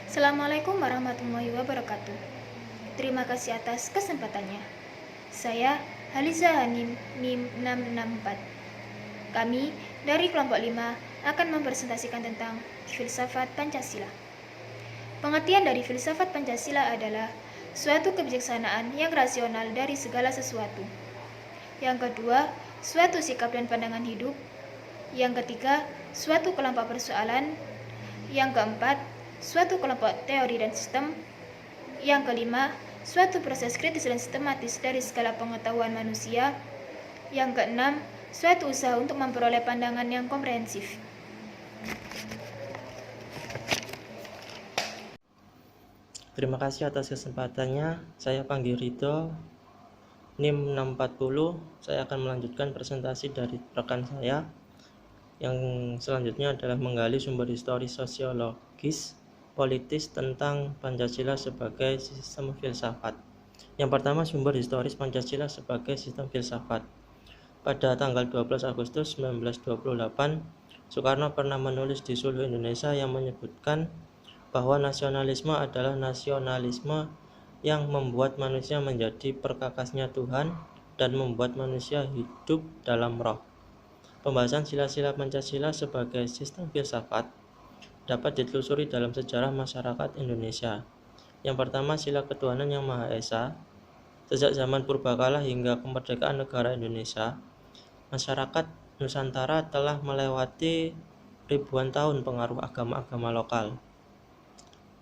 Assalamualaikum warahmatullahi wabarakatuh. Terima kasih atas kesempatannya. Saya Haliza Hanim NIM 664. Kami dari kelompok 5 akan mempresentasikan tentang filsafat Pancasila. Pengertian dari filsafat Pancasila adalah suatu kebijaksanaan yang rasional dari segala sesuatu. Yang kedua, suatu sikap dan pandangan hidup. Yang ketiga, suatu kelompok persoalan. Yang keempat, suatu kelompok teori dan sistem. Yang kelima, suatu proses kritis dan sistematis dari segala pengetahuan manusia. Yang keenam, suatu usaha untuk memperoleh pandangan yang komprehensif. Terima kasih atas kesempatannya. Saya Panggi Ridho, NIM 640. Saya akan melanjutkan presentasi dari rekan saya. Yang selanjutnya adalah menggali sumber historis sosiologis politis tentang Pancasila sebagai sistem filsafat. Yang pertama, sumber historis Pancasila sebagai sistem filsafat. Pada tanggal 12 Agustus 1928, Soekarno pernah menulis di seluruh Indonesia yang menyebutkan bahwa nasionalisme adalah nasionalisme yang membuat manusia menjadi perkakasnya Tuhan dan membuat manusia hidup dalam roh. Pembahasan sila-sila Pancasila sebagai sistem filsafat dapat ditelusuri dalam sejarah masyarakat Indonesia. Yang pertama, sila ketuhanan yang Maha Esa. Sejak zaman purbakala hingga kemerdekaan negara Indonesia, masyarakat Nusantara telah melewati ribuan tahun pengaruh agama-agama lokal,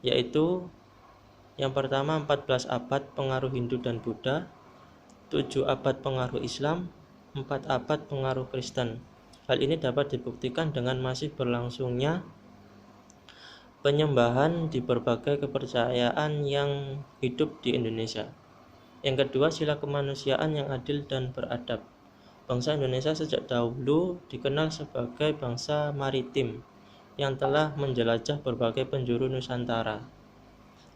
yaitu yang pertama 14 abad pengaruh Hindu dan Buddha, 7 abad pengaruh Islam, 4 abad pengaruh Kristen. Hal ini dapat dibuktikan dengan masih berlangsungnya penyembahan di berbagai kepercayaan yang hidup di Indonesia. Yang kedua, sila kemanusiaan yang adil dan beradab. Bangsa Indonesia sejak dahulu dikenal sebagai bangsa maritim yang telah menjelajah berbagai penjuru Nusantara.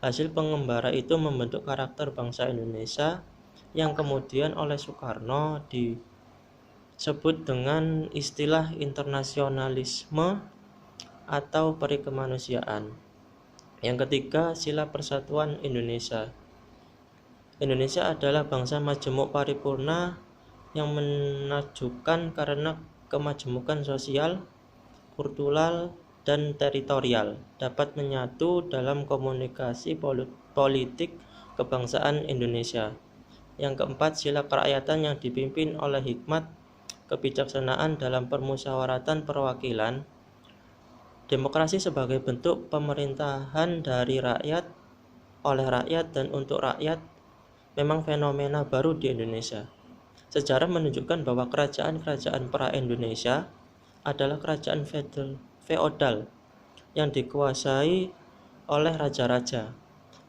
Hasil pengembara itu membentuk karakter bangsa Indonesia yang kemudian oleh Soekarno disebut dengan istilah internasionalisme atau peri kemanusiaan. Yang ketiga, sila persatuan Indonesia. Indonesia adalah bangsa majemuk paripurna yang menakjubkan karena kemajemukan sosial, kultural, dan teritorial dapat menyatu dalam komunikasi politik kebangsaan Indonesia. Yang keempat, sila kerakyatan yang dipimpin oleh hikmat, kebijaksanaan dalam permusyawaratan perwakilan. Demokrasi sebagai bentuk pemerintahan dari rakyat, oleh rakyat, dan untuk rakyat memang fenomena baru di Indonesia. Sejarah menunjukkan bahwa kerajaan-kerajaan pra-Indonesia adalah kerajaan feodal yang dikuasai oleh raja-raja.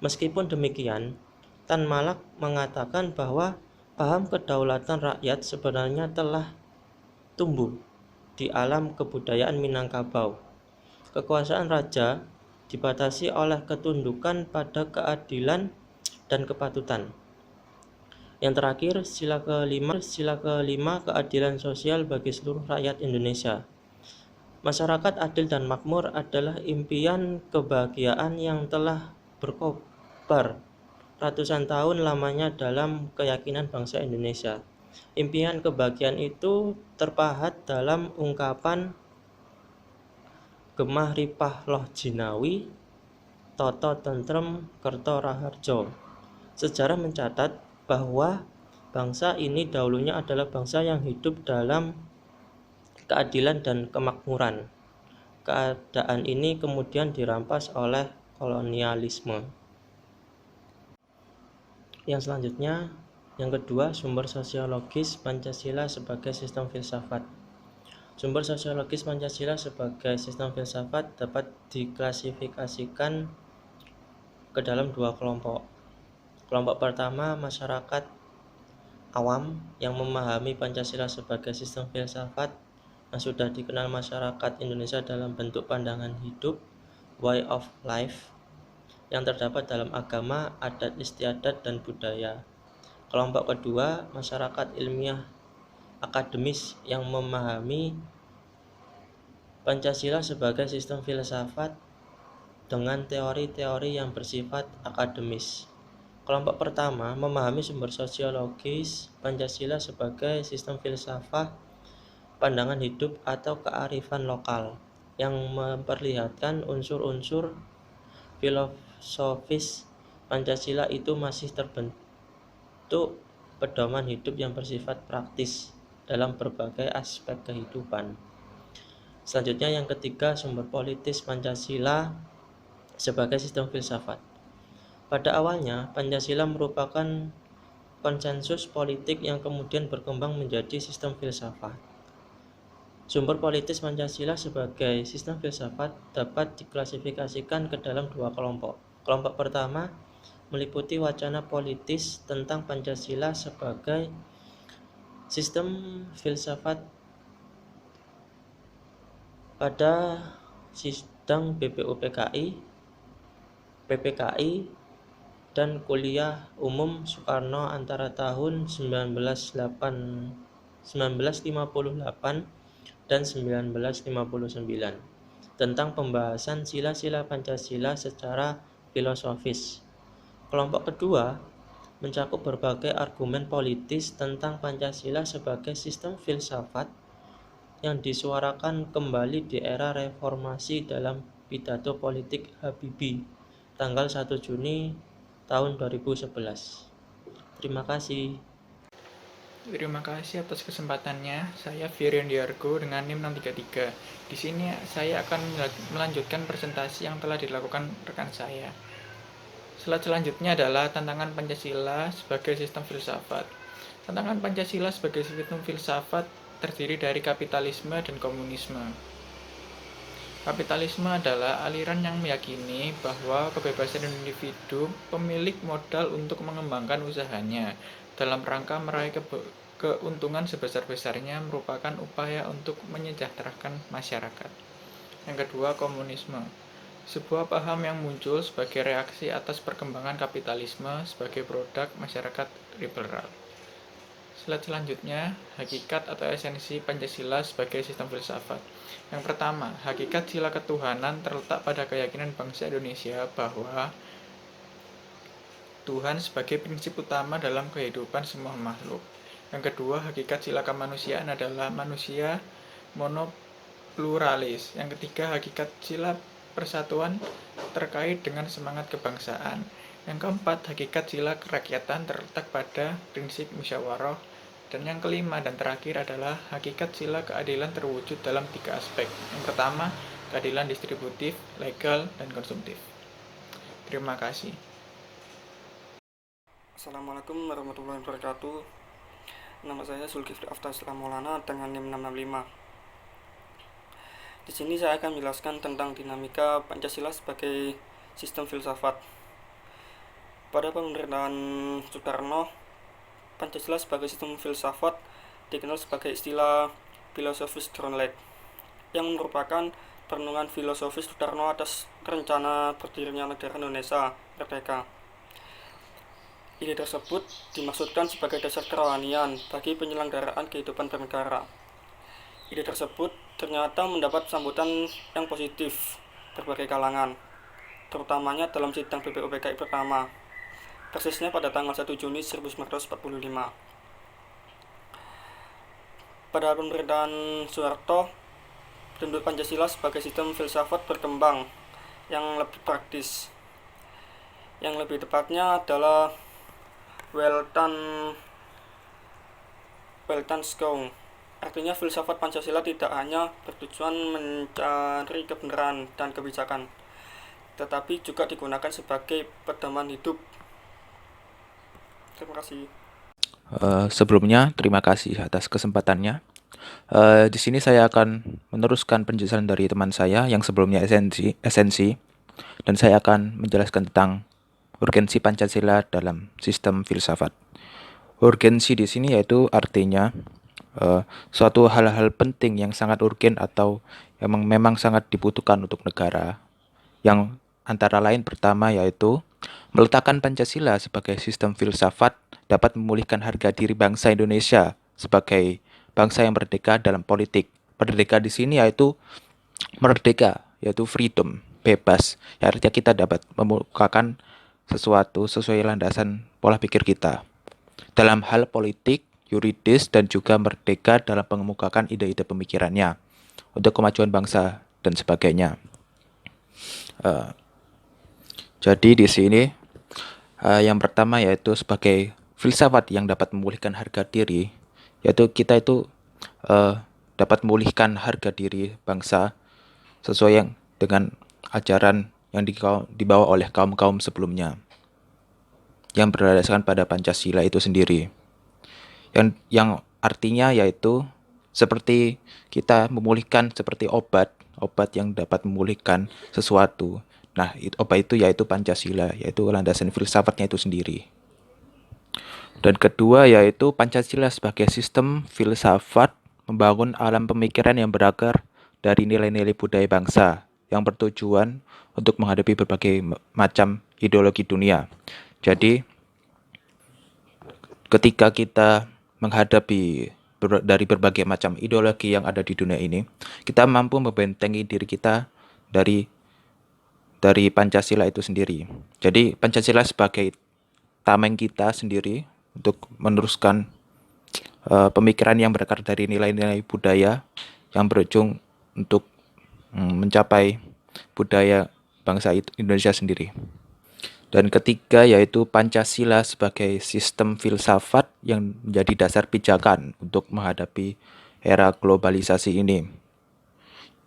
Meskipun demikian, Tan Malak mengatakan bahwa paham kedaulatan rakyat sebenarnya telah tumbuh di alam kebudayaan Minangkabau. Kekuasaan raja dibatasi oleh ketundukan pada keadilan dan kepatutan. Yang terakhir, sila kelima keadilan sosial bagi seluruh rakyat Indonesia. Masyarakat adil dan makmur adalah impian kebahagiaan yang telah berkobar ratusan tahun lamanya dalam keyakinan bangsa Indonesia. Impian kebahagiaan itu terpahat dalam ungkapan Gemah Ripah Loh Jinawi, Toto Tentrem Kerto Raharjo. Sejarah mencatat bahwa bangsa ini dahulunya adalah bangsa yang hidup dalam keadilan dan kemakmuran. Keadaan ini kemudian dirampas oleh kolonialisme. Yang selanjutnya, yang kedua, sumber sosiologis Pancasila sebagai sistem filsafat. Sumber sosiologis Pancasila sebagai sistem filsafat dapat diklasifikasikan ke dalam dua kelompok. Kelompok pertama, masyarakat awam yang memahami Pancasila sebagai sistem filsafat yang sudah dikenal masyarakat Indonesia dalam bentuk pandangan hidup, way of life, yang terdapat dalam agama, adat istiadat, dan budaya. Kelompok kedua, masyarakat ilmiah akademis yang memahami Pancasila sebagai sistem filsafat dengan teori-teori yang bersifat akademis. Kelompok pertama memahami sumber sosiologis Pancasila sebagai sistem filsafat, pandangan hidup atau kearifan lokal yang memperlihatkan unsur-unsur filosofis Pancasila itu masih terbentuk pedoman hidup yang bersifat praktis dalam berbagai aspek kehidupan. Selanjutnya yang ketiga, sumber politis Pancasila sebagai sistem filsafat. Pada awalnya, Pancasila merupakan konsensus politik yang kemudian berkembang menjadi sistem filsafat. Sumber politis Pancasila sebagai sistem filsafat dapat diklasifikasikan ke dalam dua kelompok. Kelompok pertama meliputi wacana politis tentang Pancasila sebagai sistem filsafat pada sidang BPUPKI, PPKI, dan Kuliah Umum Soekarno antara tahun 1958 dan 1959 tentang pembahasan sila-sila Pancasila secara filosofis. Kelompok kedua mencakup berbagai argumen politis tentang Pancasila sebagai sistem filsafat yang disuarakan kembali di era reformasi dalam pidato politik Habibie tanggal 1 Juni tahun 2011. Terima kasih. Terima kasih atas kesempatannya. Saya Firian Diargo dengan NIM 633. Di sini saya akan melanjutkan presentasi yang telah dilakukan rekan saya. Slide selanjutnya adalah tantangan Pancasila sebagai sistem filsafat. Tantangan Pancasila sebagai sistem filsafat terdiri dari kapitalisme dan komunisme. Kapitalisme adalah aliran yang meyakini bahwa kebebasan individu pemilik modal untuk mengembangkan usahanya dalam rangka meraih keuntungan sebesar-besarnya merupakan upaya untuk menyejahterakan masyarakat. Yang kedua, komunisme. Sebuah paham yang muncul sebagai reaksi atas perkembangan kapitalisme sebagai produk masyarakat liberal. Slide selanjutnya, hakikat atau esensi Pancasila sebagai sistem filsafat. Yang pertama, hakikat sila ketuhanan terletak pada keyakinan bangsa Indonesia bahwa Tuhan sebagai prinsip utama dalam kehidupan semua makhluk. Yang kedua, hakikat sila kemanusiaan adalah manusia monopluralis. Yang ketiga, hakikat sila persatuan terkait dengan semangat kebangsaan. Yang keempat, hakikat sila kerakyatan terletak pada prinsip musyawarah. Dan yang kelima dan terakhir adalah hakikat sila keadilan terwujud dalam 3 aspek. Yang pertama, keadilan distributif, legal, dan konsumtif. Terima kasih. Assalamualaikum warahmatullahi wabarakatuh. Nama saya Zulkifli Afta Islam Maulana dengan NIM 665. Di sini saya akan menjelaskan tentang dinamika Pancasila sebagai sistem filsafat. Pada pemerintahan Soekarno, Pancasila sebagai sistem filsafat dikenal sebagai istilah filosofis Dronlet, yang merupakan perenungan filosofis Soekarno atas rencana berdirinya negara Indonesia merdeka. Ide tersebut dimaksudkan sebagai dasar kerohanian bagi penyelenggaraan kehidupan bernegara. Ide tersebut ternyata mendapat sambutan yang positif berbagai kalangan, terutamanya dalam sidang BPUPKI pertama, persisnya pada tanggal 1 Juni 1945. Pada pemerintahan Soeharto, bentuk Pancasila sebagai sistem filsafat berkembang yang lebih praktis. Yang lebih tepatnya adalah Weltanschauung. Artinya filsafat Pancasila tidak hanya bertujuan mencari kebenaran dan kebijakan, tetapi juga digunakan sebagai pedoman hidup. Terima kasih. Sebelumnya, terima kasih atas kesempatannya. Di sini saya akan meneruskan penjelasan dari teman saya yang sebelumnya esensi, dan saya akan menjelaskan tentang urgensi Pancasila dalam sistem filsafat. Urgensi di sini yaitu artinya suatu hal-hal penting yang sangat urgen atau yang memang sangat dibutuhkan untuk negara, yang antara lain pertama yaitu meletakkan Pancasila sebagai sistem filsafat dapat memulihkan harga diri bangsa Indonesia sebagai bangsa yang merdeka dalam politik. Merdeka di sini yaitu merdeka, yaitu freedom. bebas. Ya, artinya kita dapat memukakan sesuatu sesuai landasan pola pikir kita. Dalam hal politik, yuridis, dan juga merdeka dalam mengemukakan ide-ide pemikirannya untuk kemajuan bangsa dan sebagainya. Jadi di sini yang pertama yaitu sebagai filsafat yang dapat memulihkan harga diri, yaitu kita itu dapat memulihkan harga diri bangsa sesuai yang dengan ajaran yang dibawa oleh kaum-kaum sebelumnya yang berdasarkan pada Pancasila itu sendiri. Yang artinya yaitu seperti kita memulihkan seperti obat yang dapat memulihkan sesuatu. Nah, obat itu yaitu Pancasila, yaitu landasan filsafatnya itu sendiri. Dan kedua yaitu Pancasila sebagai sistem filsafat membangun alam pemikiran yang berakar dari nilai-nilai budaya bangsa yang bertujuan untuk menghadapi berbagai macam ideologi dunia. Jadi, ketika kita menghadapi dari berbagai macam ideologi yang ada di dunia ini, kita mampu membentengi diri kita dari Pancasila itu sendiri. Jadi, Pancasila sebagai tameng kita sendiri untuk meneruskan pemikiran yang berakar dari nilai-nilai budaya yang berujung untuk mencapai budaya bangsa Indonesia sendiri. Dan ketiga yaitu Pancasila sebagai sistem filsafat yang menjadi dasar pijakan untuk menghadapi era globalisasi ini,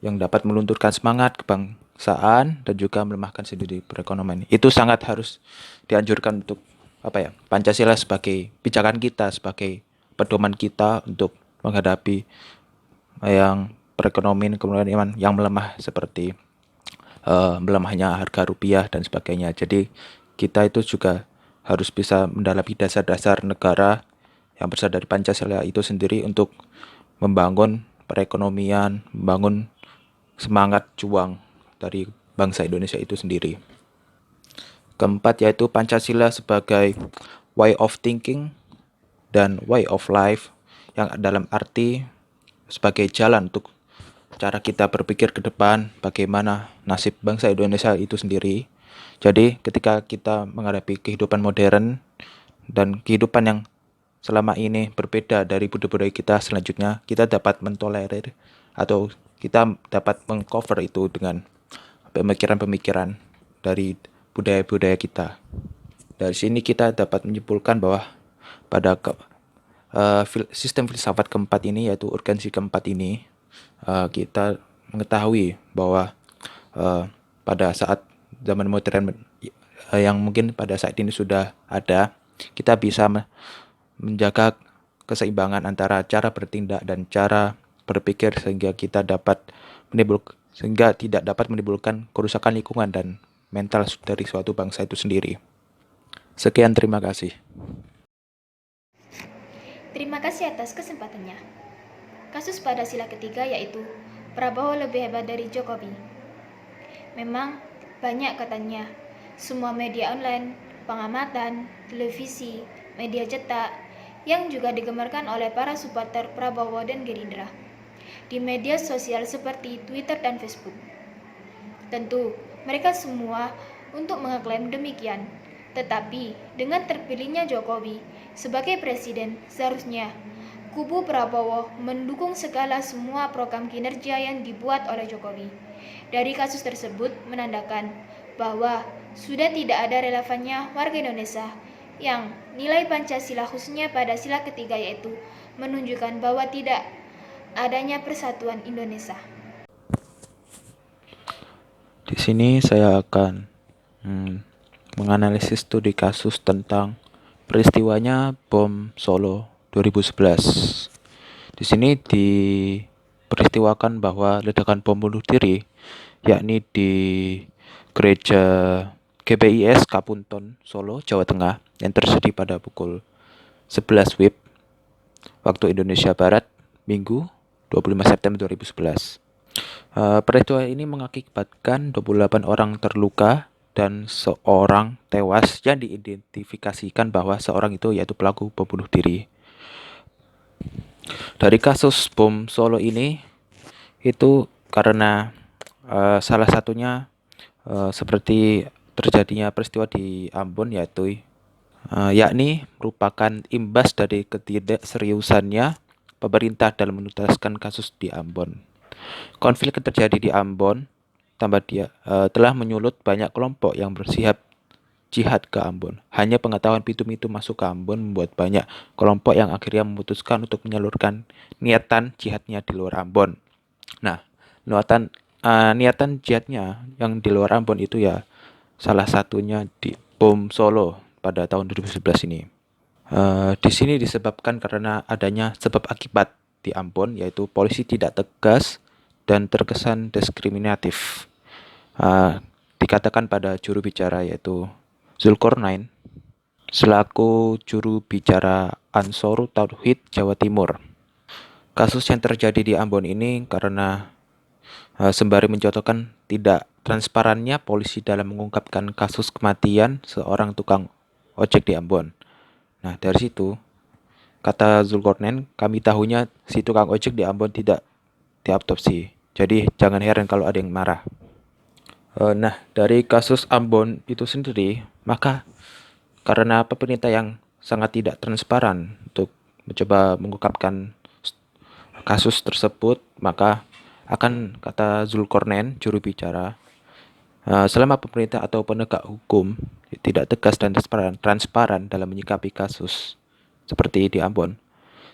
yang dapat melunturkan semangat kebangsaan dan juga melemahkan sendiri perekonomian. Itu sangat harus dianjurkan untuk Pancasila sebagai pijakan kita, sebagai pedoman kita untuk menghadapi yang perekonomian kemudian yang melemah seperti melemahnya harga rupiah dan sebagainya. Jadi kita itu juga harus bisa mendalami dasar-dasar negara yang berasal dari Pancasila itu sendiri untuk membangun perekonomian, membangun semangat juang dari bangsa Indonesia itu sendiri. Keempat yaitu Pancasila sebagai way of thinking dan way of life, yang dalam arti sebagai jalan untuk cara kita berpikir ke depan, bagaimana nasib bangsa Indonesia itu sendiri. Jadi ketika kita menghadapi kehidupan modern dan kehidupan yang selama ini berbeda dari budaya kita selanjutnya, kita dapat mentolerir atau kita dapat mengcover itu dengan pemikiran-pemikiran dari budaya-budaya kita. Dari sini kita dapat menyimpulkan bahwa pada sistem filsafat keempat ini, yaitu urgensi keempat ini, kita mengetahui bahwa pada saat zaman modern yang mungkin pada saat ini sudah ada, kita bisa menjaga keseimbangan antara cara bertindak dan cara berpikir sehingga tidak dapat menimbulkan kerusakan lingkungan dan mental dari suatu bangsa itu sendiri. Sekian, terima kasih. Terima kasih atas kesempatannya. Kasus pada sila ketiga yaitu Prabowo lebih hebat dari Jokowi. Memang banyak katanya, semua media online, pengamatan, televisi, media cetak, yang juga digemarkan oleh para supporter Prabowo dan Gerindra di media sosial seperti Twitter dan Facebook. Tentu, mereka semua untuk mengeklaim demikian. Tetapi, dengan terpilihnya Jokowi sebagai presiden, seharusnya kubu Prabowo mendukung segala semua program kinerja yang dibuat oleh Jokowi. Dari kasus tersebut menandakan bahwa sudah tidak ada relevannya warga Indonesia yang nilai Pancasila khususnya pada sila ketiga yaitu menunjukkan bahwa tidak adanya persatuan Indonesia. Di sini saya akan menganalisis studi kasus tentang peristiwanya bom Solo 2011. Di sini diperistiwakan bahwa ledakan bom bunuh diri yakni di gereja GBIS Kapunton Solo, Jawa Tengah yang terjadi pada pukul 11 WIB waktu Indonesia Barat, Minggu 25 September 2011. Peristiwa ini mengakibatkan 28 orang terluka dan seorang tewas yang diidentifikasikan bahwa seorang itu yaitu pelaku bom bunuh diri. Dari kasus bom Solo ini itu karena salah satunya seperti terjadinya peristiwa di Ambon yakni merupakan imbas dari ketidakseriusannya pemerintah dalam menuntaskan kasus di Ambon. Konflik yang terjadi di Ambon telah menyulut banyak kelompok yang bersiap jihad ke Ambon. Hanya pengetahuan pintu-pintu masuk ke Ambon membuat banyak kelompok yang akhirnya memutuskan untuk menyalurkan niatan jihadnya di luar Ambon. Nah, niatan jihadnya yang di luar Ambon itu ya salah satunya di bom Solo pada tahun 2011 ini. Di sini disebabkan karena adanya sebab akibat di Ambon, yaitu polisi tidak tegas dan terkesan diskriminatif. Dikatakan pada juru bicara yaitu Zulkarnain selaku juru bicara Ansor Tauhid Jawa Timur. Kasus yang terjadi di Ambon ini karena sembari mencontohkan tidak transparannya polisi dalam mengungkapkan kasus kematian seorang tukang ojek di Ambon. Nah, dari situ, kata Zulkarnain, kami tahunya si tukang ojek di Ambon tidak diautopsi. Jadi, jangan heran kalau ada yang marah. Nah, dari kasus Ambon itu sendiri, maka karena pemerintah yang sangat tidak transparan untuk mencoba mengungkapkan kasus tersebut, maka akan kata Zulkarnain, juru bicara, selama pemerintah atau penegak hukum tidak tegas dan transparan dalam menyikapi kasus seperti di Ambon,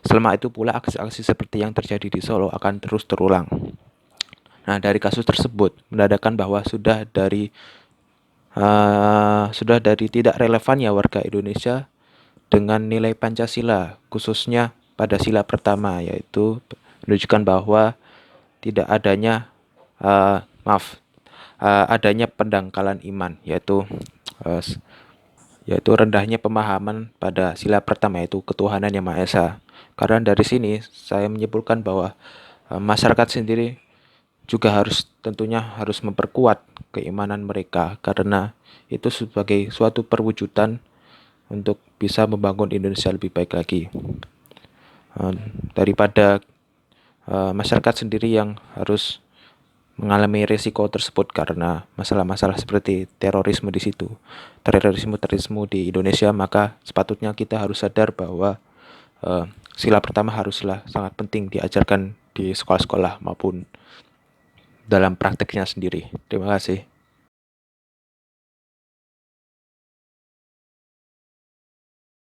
selama itu pula aksi-aksi seperti yang terjadi di Solo akan terus terulang. Nah, dari kasus tersebut menandakan bahwa sudah dari tidak relevannya warga Indonesia dengan nilai Pancasila, khususnya pada sila pertama, yaitu menunjukkan bahwa tidak adanya adanya pendangkalan iman, yaitu rendahnya pemahaman pada sila pertama, yaitu ketuhanan yang Maha Esa. Karena dari sini saya menyimpulkan bahwa masyarakat sendiri juga tentunya harus memperkuat keimanan mereka, karena itu sebagai suatu perwujudan untuk bisa membangun Indonesia lebih baik lagi, daripada masyarakat sendiri yang harus mengalami risiko tersebut karena masalah-masalah seperti terorisme di Indonesia. Maka sepatutnya kita harus sadar bahwa sila pertama haruslah sangat penting diajarkan di sekolah-sekolah maupun dalam prakteknya sendiri. Terima kasih.